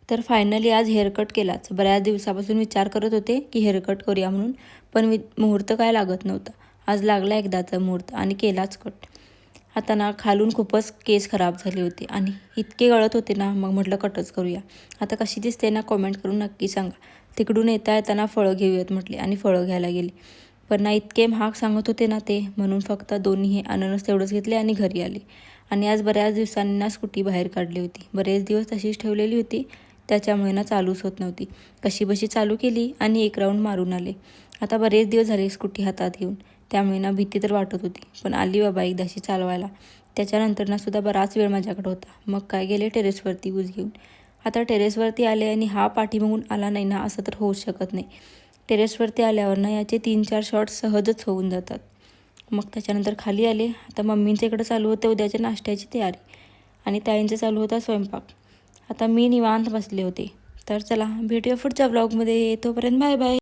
तर फायनली आज हेअरकट केलाच. बऱ्याच दिवसापासून विचार करत होते की हेअरकट करूया म्हणून, पण मुहूर्त काय लागत नव्हता. आज लागला एकदाचा मुहूर्त आणि केलाच कट. आता ना खालून खूपच केस खराब झाले होते आणि इतके गळत होते ना, मग म्हटलं कटच करूया. आता कशी दिसते ना कॉमेंट करून नक्की सांगा. तिकडून येताना फळं घेऊयात म्हटले आणि फळं घ्यायला गेले. पण ना इतके महाग सांगत होते ना ते, म्हणून फक्त दोन्ही हे अननस तेवढंच घेतले आणि घरी आले. आणि आज बऱ्याच दिवसांनी ना स्कूटी बाहेर काढली होती. बरेच दिवस तशीच ठेवलेली होती, त्याच्यामुळे ना चालूच होत नव्हती. कशीबशी चालू केली आणि एक राऊंड मारून आले. आता बरेच दिवस झाले स्कूटी हातात घेऊन, त्यामुळे ना भीती तर वाटत होती, पण आली बाबा एकदाशी चालवायला. त्याच्यानंतर ना सुद्धा बराच वेळ माझ्याकडे होता. मग काय गेले टेरेसवरती ऊस घेऊन. आता टेरेसवरती आले आणि हा पाठीमागून आला नाही ना, असं तर होऊच शकत नाही. टेरेसवरती आल्यावर ना याचे 3-4 शॉट्स सहजच होऊन जातात. मग त्याच्यानंतर खाली आले. आता मम्मींच्या इकडं चालू होतं उद्याच्या नाश्त्याची तयारी आणि ताईंचं चालू होता स्वयंपाक. आता मी निवांत बसले होते. तर चला भेटूया पुढच्या ब्लॉगमध्ये. तोपर्यंत बाय बाय.